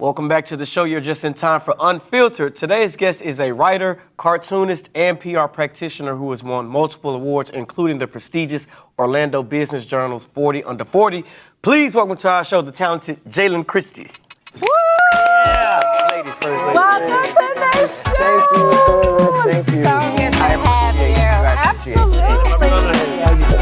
Welcome back to the show. You're just in time for Unfiltered. Today's guest is a writer, cartoonist, and PR practitioner who has won multiple awards, including the prestigious Orlando Business Journal's 40 Under 40. Please welcome to our show the talented Jaylen Christie. Woo! Yeah, ladies first. Welcome to the show. Thank you. So good to have you. Absolutely.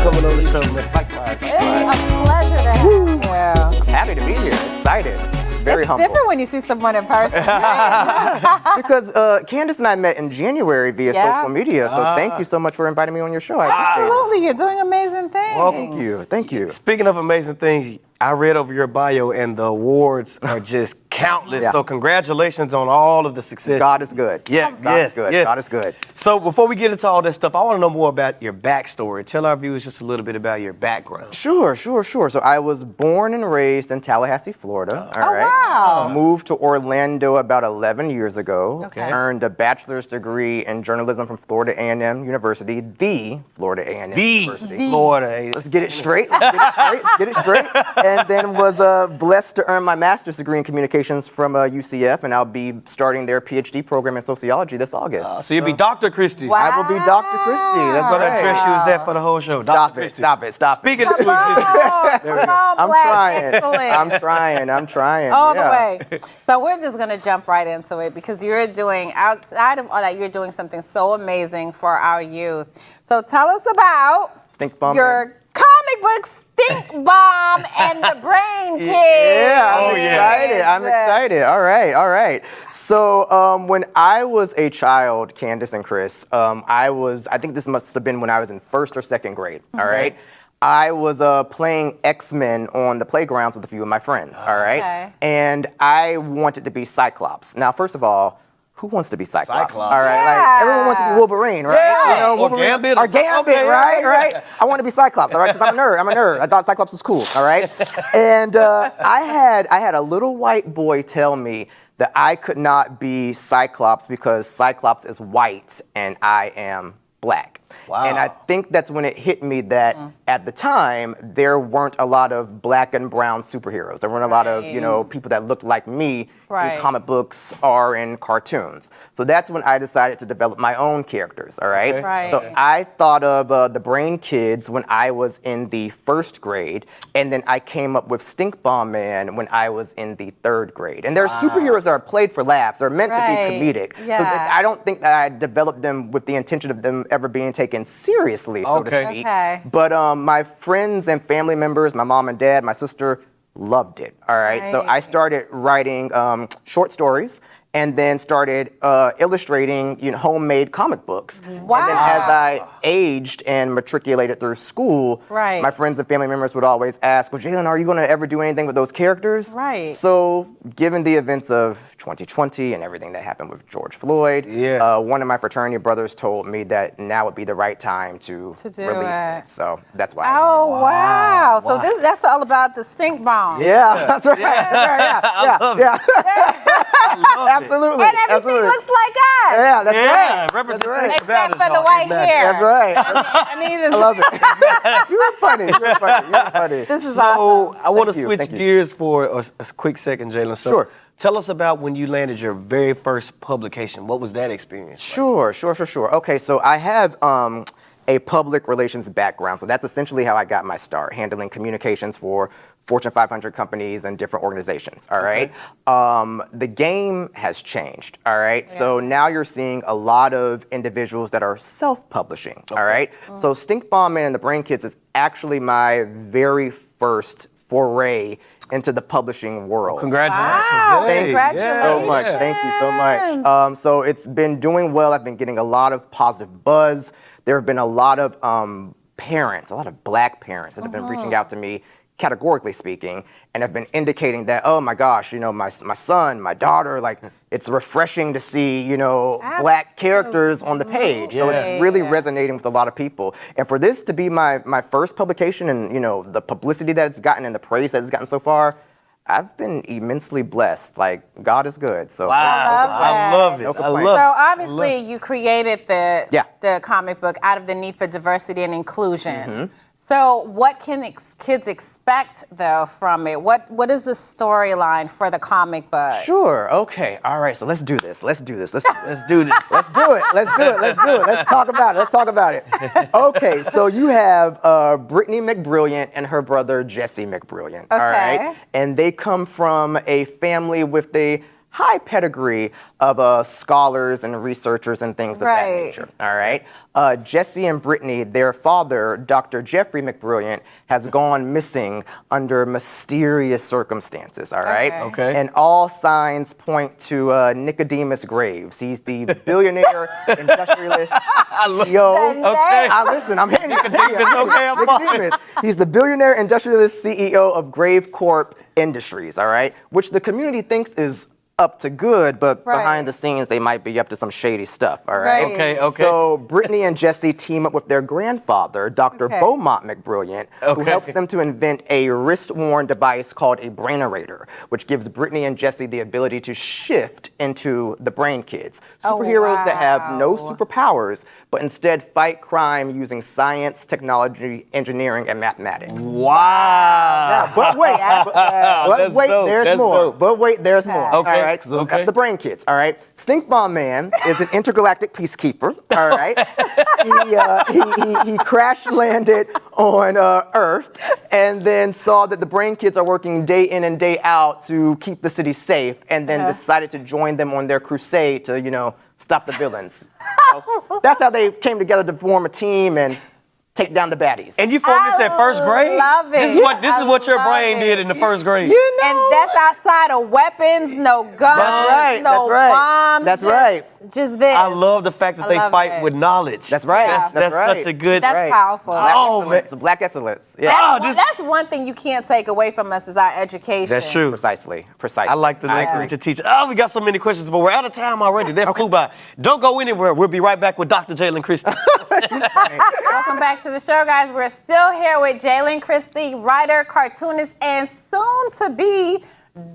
Coming on the show, man. Likewise. It's a pleasure to have you. I'm happy to be here. Excited. Very It's humble. different when you see someone in person. Right? Because Candice and I met in January via social media, so thank you so much for inviting me on your show. I appreciate it. Absolutely. You're doing amazing things. Welcome. Thank you. Speaking of amazing things, I read over your bio and the awards are just countless. Yeah. So congratulations on all of the success. God is good. Yeah, God is good. yes. God is good. So before we get into all that stuff, I want to know more about your backstory. Tell our viewers just a little bit about your background. Sure. So I was born and raised in Tallahassee, Florida. All right. Wow. Moved to Orlando about 11 years ago. Okay. Earned a bachelor's degree in journalism from Florida A&M University, the Florida A&M University. Florida. Let's get it straight. And then was blessed to earn my master's degree in communications from UCF, and I'll be starting their PhD program in sociology this August. So you'll be Dr. Christie. Wow. I will be Dr. Christie. That's So what that I dress you was there for the whole show. Stop Dr. it. Christie. Stop it. Speaking of two Come existence. on, I'm Black trying. excellence. I'm trying. All the Yeah. way. So we're just gonna jump right into it because you're doing outside of all that, you're doing something so amazing for our youth. So tell us about Stink bomb. your comic book Stink Bomb and the Brain Kids. Yeah, I'm yeah. excited. I'm excited. All right. So when I was a child, Candice and Kris, I think this must have been when I was in first or second grade. All right. I was playing X-Men on the playgrounds with a few of my friends. All right. Okay. And I wanted to be Cyclops. Now, first of all, who wants to be Cyclops? Cyclops. All right, Yeah. like everyone wants to be Wolverine, right? Yeah. You know, Or Wolverine, Gambit or or something. Gambit, Okay, right? yeah. Right. I want to be Cyclops, all right? Because I'm a nerd. I thought Cyclops was cool, all right? And I had a little white boy tell me that I could not be Cyclops because Cyclops is white and I am black. Wow. And I think that's when it hit me that at the time there weren't a lot of black and brown superheroes. There weren't a lot of, people that looked like me in comic books or in cartoons. So that's when I decided to develop my own characters, all right? Okay. Right. So I thought of the Brain Kids when I was in the first grade, and then I came up with Stink Bomb Man when I was in the third grade. And they're superheroes that are played for laughs. They're meant to be comedic. Yeah. So I don't think that I developed them with the intention of them ever being taken seriously, so to Okay. speak. Okay. But my friends and family members, my mom and dad, my sister, loved it. All right. So I Right. started writing short stories and then started illustrating homemade comic books. Wow. And then as I aged and matriculated through school, Right. my friends and family members would always ask, well, Jaylen, are you going to ever do anything with those characters? Right. So given the events of 2020 and everything that happened with George Floyd, one of my fraternity brothers told me that now would be the right time to do release it. it. So that's why I did it. Oh wow! So that's all about the Stink Bomb. Yeah, that's right. Yeah. Absolutely. And everything Absolutely. looks like us. Yeah, that's Yeah, right. representation. That's Except for That is the all white that hair. That's right. I need I love it. You're funny. This is So awesome. I want to Thank you, switch thank you. gears for a quick second, Jaylen. So Sure. tell us about when you landed your very first publication. What was that experience? Sure. Okay, so I have a public relations background. So that's essentially how I got my start, handling communications for Fortune 500 companies and different organizations, all right? The game has changed, all right? Yeah. So now you're seeing a lot of individuals that are self-publishing, all right? So Stink Bomb Man and the Brain Kids is actually my very first foray into the publishing world. Congratulations. Wow, Hey, congratulations. So much. Thank you so much. So it's been doing well. I've been getting a lot of positive buzz. There have been a lot of parents, a lot of black parents that have been reaching out to me, categorically speaking, and have been indicating that, oh my gosh, my son, my daughter, like it's refreshing to see, black characters on the page. So it's really resonating with a lot of people. And for this to be my first publication and, the publicity that it's gotten and the praise that it's gotten so far, I've been immensely blessed. Like, God is good. So Wow. I love it. No I complaints. love So it. obviously you created the Yeah. comic book out of the need for diversity and inclusion. So what can kids expect, though, from it? What is the storyline for the comic book? Sure. Okay. All right. So let's do this. Let's do this. Let's do this. Let's do it. Let's do it. Let's do it. Let's talk about it. Let's talk about it. Okay. So you have Brittany McBrilliant and her brother Jesse McBrilliant. All right. And they come from a family with a high pedigree of scholars and researchers and things of that nature. All right. Jesse and Brittany, their father, Dr. Jeffrey McBrilliant, has gone missing under mysterious circumstances. All right. Okay. And all signs point to Nicodemus Graves. He's the billionaire industrialist CEO. Listen, I'm hitting Nicodemus. He's the billionaire industrialist CEO of Grave Corp Industries. All right. Which the community thinks is up to good, but behind the scenes, they might be up to some shady stuff, all right? Okay. So Brittany and Jesse team up with their grandfather, Dr. Beaumont McBrilliant, who helps them to invent a wrist-worn device called a brainerator, which gives Brittany and Jesse the ability to shift into the brain kids. Superheroes that have no superpowers, but instead fight crime using science, technology, engineering, and mathematics. Wow. But wait, there's more. Dope. But wait, there's more. Okay. All right, so that's the brain kids. All right, Stink Bomb Man is an intergalactic peacekeeper. All right, he crash landed on Earth, and then saw that the brain kids are working day in and day out to keep the city safe, and then decided to join them on their crusade to stop the villains. So that's how they came together to form a team and take down the baddies. And you formed this at first grade? Love it. This is what your brain did in the first grade. And that's outside of weapons, no guns, no bombs. That's right. Just this. I love the fact that they fight with knowledge. That's right. That's such a good. That's powerful. Black excellence. Yeah. That's one thing you can't take away from us is our education. That's true. Precisely. I like the listening to teach. Oh, we got so many questions, but we're out of time already. That flew by. Don't go anywhere. We'll be right back with Dr. Jaylen Christie. Welcome back to the show, guys. We're still here with Jaylen Christie, writer, cartoonist, and soon to be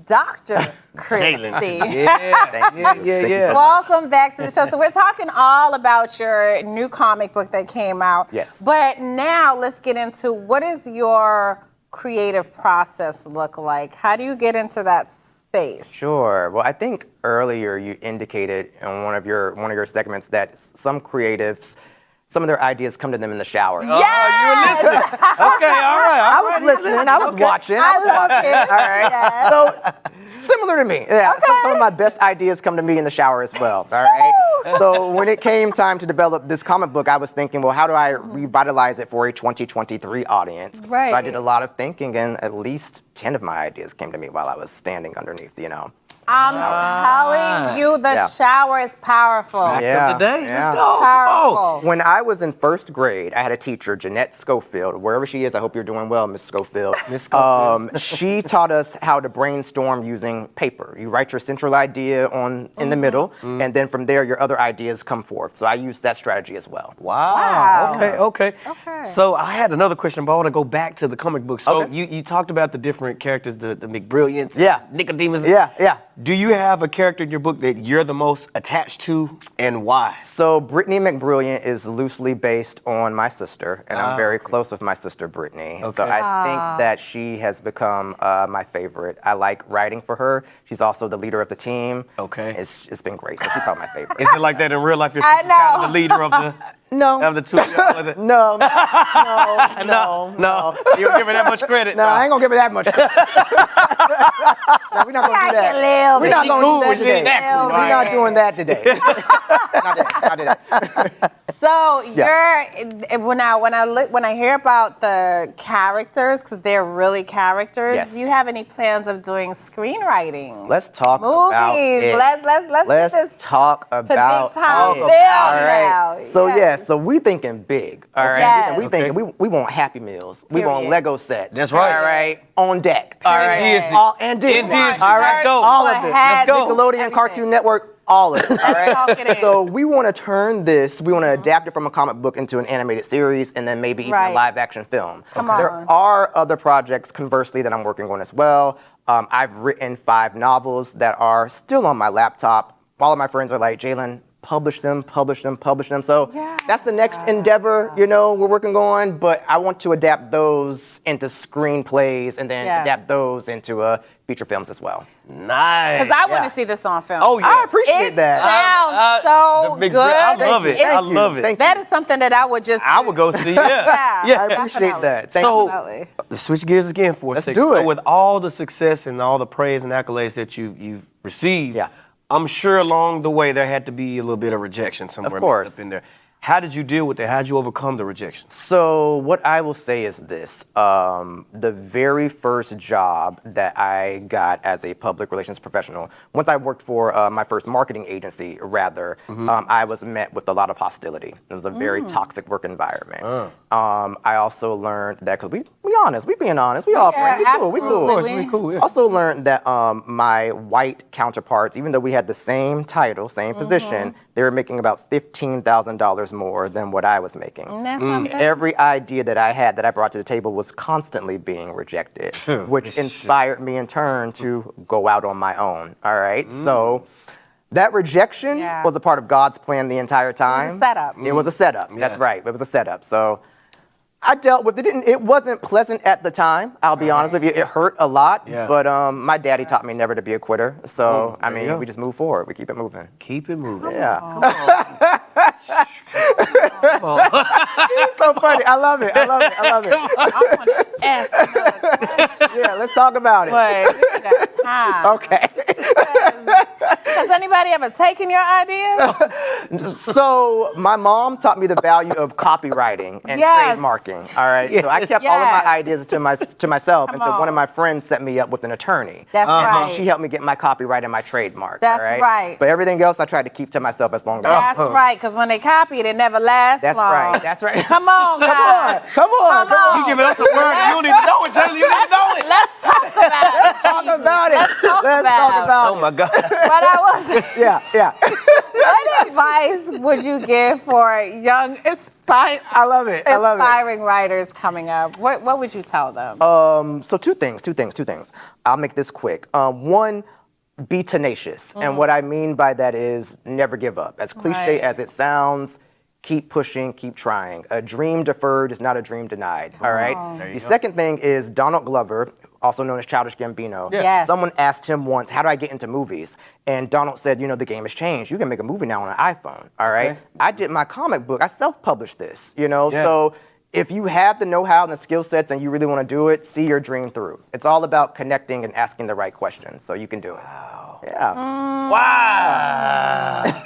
Dr. Christie. Yeah. Welcome back to the show. So we're talking all about your new comic book that came out. Yes. But now let's get into what does your creative process look like? How do you get into that space? Sure. Well, I think earlier you indicated in one of your segments that some creatives, some of their ideas come to them in the shower. Yes! Oh, you were listening. Okay, all right. I was listening. I was watching. I love it. All right. So similar to me. Yeah. Some of my best ideas come to me in the shower as well. All right. So when it came time to develop this comic book, I was thinking, well, how do I revitalize it for a 2023 audience? Right. So I did a lot of thinking, and at least 10 of my ideas came to me while I was standing underneath, I'm telling you, the shower is powerful. Back of the day. Yeah. Let's go. Powerful. When I was in first grade, I had a teacher, Jeanette Schofield. Wherever she is, I hope you're doing well, Miss Schofield. Miss Schofield. She taught us how to brainstorm using paper. You write your central idea in the middle, and then from there, your other ideas come forth. So I used that strategy as well. Wow. Okay. So I had another question, but I want to go back to the comic book. So you talked about the different characters, the McBrilliants, Nicodemus. Yeah. Do you have a character in your book that you're the most attached to, and why? So Brittany McBrilliant is loosely based on my sister, and I'm very close with my sister Brittany. So I think that she has become my favorite. I like writing for her. She's also the leader of the team. Okay. It's been great. So she's probably my favorite. Is it like that in real life? Your sister's kind of the leader of the of the two. No. You don't give her that much credit. No, I ain't gonna give her that much credit. No, we're not gonna do that. We're not gonna do that today. We're not doing that today. Not today. So when I hear about the characters, because they're really characters, do you have any plans of doing screenwriting? Let's talk about it. Let's talk about big time film now. So we thinking big, all right? Yes. We thinking we want Happy Meals. We want Lego sets. That's right. All right, on deck. All right, Disney. And Disney. All right, let's go. All of it. Let's go. Nickelodeon, Cartoon Network. All of it. All right. So we want to turn this. We want to adapt it from a comic book into an animated series, and then maybe even a live action film. There are other projects, conversely, that I'm working on as well. I've written 5 novels that are still on my laptop. All of my friends are like, Jaylen, publish them. So that's the next endeavor, you know, we're working on. But I want to adapt those into screenplays and then adapt those into feature films as well. Nice. Because I want to see this on film. Oh, yeah. I appreciate It that. sounds so good. I love it. I love it. Thank That is something that I would just. I would go see. Yeah. Yeah, I appreciate that. Thank So, Definitely. let's switch gears again for a Let's second. do So it. with all the success and all the praise and accolades that you've received, Yeah. I'm sure along the way there had to be a little bit of rejection somewhere Of course. mixed up in there. How did you deal with that? How did you overcome the rejection? So what I will say is this: the very first job that I got as a public relations professional, once I worked for my first marketing agency, rather, I was met with a lot of hostility. It was a very toxic work environment. I also learned that, because we being honest, we all friends, we cool. Of course, we cool. Yeah. Also learned that my white counterparts, even though we had the same title, same position, they were making about $15,000 more than what I was making. That's something. Every idea that I had that I brought to the table was constantly being rejected, which inspired me in turn to go out on my own. All right, so that rejection was a part of God's plan the entire time. It was a setup. It was a setup. That's right. It was a setup. So I dealt with it. It wasn't pleasant at the time. I'll be honest with you. It hurt a lot. Yeah. But my daddy taught me never to be a quitter. So I there you mean, go. we just move forward. We keep it moving. Keep it moving. Yeah. It's so funny. I love it. I want to ask another question. Yeah, let's talk about it. But we got time. Okay. Has anybody ever taken your ideas? So my mom taught me the value of copywriting and Yes. trademarking. All right. So I kept all of Yes. my ideas to myself Come until one of on. my friends set me up with an attorney. That's right. She helped me get my copyright and my trademark. That's all right? right. But everything else I tried to keep to myself as long as That's possible. right, because when they copy it, it never lasts That's long. right. That's right. Come on, guys. Come on. You giving us a word and you don't even know it, Jaylen. You don't even know it. Let's talk about it. Talk about it. Let's talk Let's about talk it. about Oh my God. But I was. Yeah. What advice would you give for young I love it. aspiring writers coming up? What would you tell them? So two things. I'll make this quick. One, be tenacious. And what I mean by that is never give up. As cliche as it sounds, keep pushing, keep trying. A dream deferred is not a dream denied. All right. The second thing is Donald Glover, also known as Childish Gambino. Yes. Someone asked him once, how do I get into movies? And Donald said, you know, the game has changed. You can make a movie now on an iPhone. All right. Okay. I did my comic book. I self-published this, you know, Yeah. so if you have the know-how and the skill sets and you really want to do it, see your dream through. It's all about connecting and asking the right questions so you can do it. Wow. Yeah. Wow.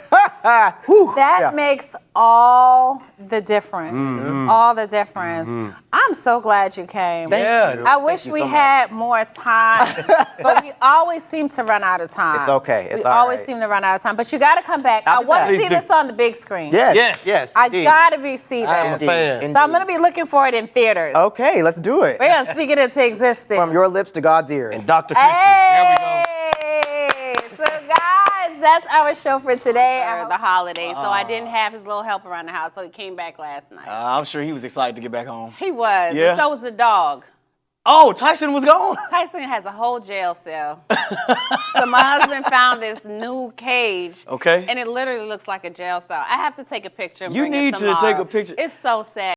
That makes all the difference. All the difference. I'm so glad you came. Yeah. I wish you we so much. had more time, but we always seem to run out of time. It's okay. It's we all always right. seem to run out of time. But you got to come back. I'll I be want back. to see Please do. this on the big screen. Yes. I indeed. gotta see I am a this. fan. So I'm gonna be looking for it in theaters. Okay, let's do it. We're gonna speak it into existence. From your lips to God's ears. And Dr. Christie. There we go. So guys, that's our show for today. For the holiday, so I didn't have his little help around the house, so he came back last night. I'm sure he was excited to get back home. He was, Yeah. and so was the dog. Oh, Tyson was gone. Tyson has a whole jail cell. So my husband found this new cage. Okay. And it literally looks like a jail cell. I have to take a picture and You bring need it to take tomorrow. a picture. It's so sad.